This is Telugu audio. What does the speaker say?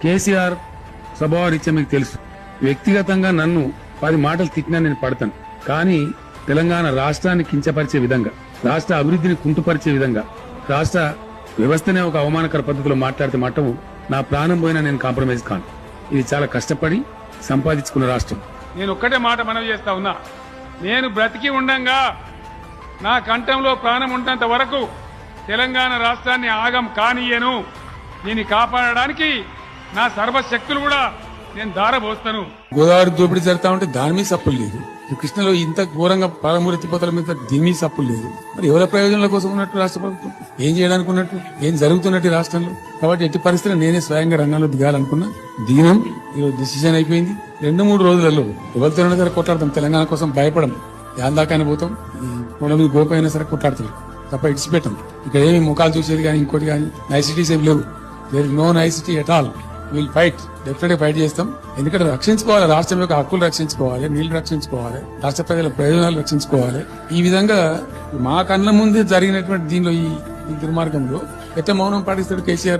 కేసీఆర్ స్వభావరీత్యా మీకు తెలుసు. వ్యక్తిగతంగా నన్ను 10 మాటలు తిట్టినా నేను పడతాను. కానీ తెలంగాణ రాష్ట్రాన్ని కించపరిచే విధంగా, రాష్ట్ర అభివృద్ధిని కుంటుపరిచే విధంగా, రాష్ట్ర వ్యవస్థనే ఒక అవమానకర పద్ధతిలో మాట్లాడితే మట్టము నా ప్రాణం పోయినా నేను కాంప్రమైజ్ కాను. ఇది చాలా కష్టపడి సంపాదించుకున్న రాష్ట్రం. నేను ఒక్కటే మాట మనవి చేస్తా ఉన్నా, నేను బ్రతికి ఉండంగా నా కంఠంలో ప్రాణం ఉన్నంత వరకు తెలంగాణ రాష్ట్రాన్ని ఆగం కానియను. దీన్ని కాపాడడానికి నా సర్వశక్తులు కూడా నేను దారబోస్తాను. గోదావరి దోపిడీ జరుగుతా ఉంటే దాని మీద సప్పులు లేదు. కృష్ణలో ఇంత ఘోరంగా పాలమూరు ఎత్తిపోతల మీద దీని మీద సప్పులు లేదు. మరి ఎవరి ప్రయోజనాల కోసం ఉన్నట్టు రాష్ట్ర ప్రభుత్వం ఏం చేయడానికి ఉన్నట్టు, ఏం జరుగుతున్నట్టు రాష్ట్రంలో? కాబట్టి ఎట్టి పరిస్థితుల్లో నేనే స్వయంగా రంగంలో దిగాలనుకున్నా. దిగినాం. ఈరోజు డిసిజన్ అయిపోయింది. 2-3 రోజులలో ఎవరితో సరే కొట్లాడతాం. తెలంగాణ కోసం భయపడం. దాకానే పోతాం. కొండ మీద గోపైనా సరే కొట్లాడతాం తప్ప ఇడిచిపెట్టాం. ఇక్కడ ఏమి ముఖాలు చూసేది కానీ ఇంకోటి కానీ నైసిటీస్ ఏమి లేవు. There no nicety at all. Will fight, definite గా ఫైట్ చేస్తాం. ఎందుకంటే రక్షించుకోవాలి, రాష్ట్రం యొక్క హక్కులు రక్షించుకోవాలి, నీళ్లు రక్షించుకోవాలి, రాష్ట్ర ప్రజల ప్రయోజనాలు రక్షించుకోవాలి. ఈ విధంగా మా కళ్ళ ముందే జరిగినటువంటి దీనిలో ఈ దుర్మార్గంలో ఎట్లా మౌనం పాటిస్తాడు కేసీఆర్?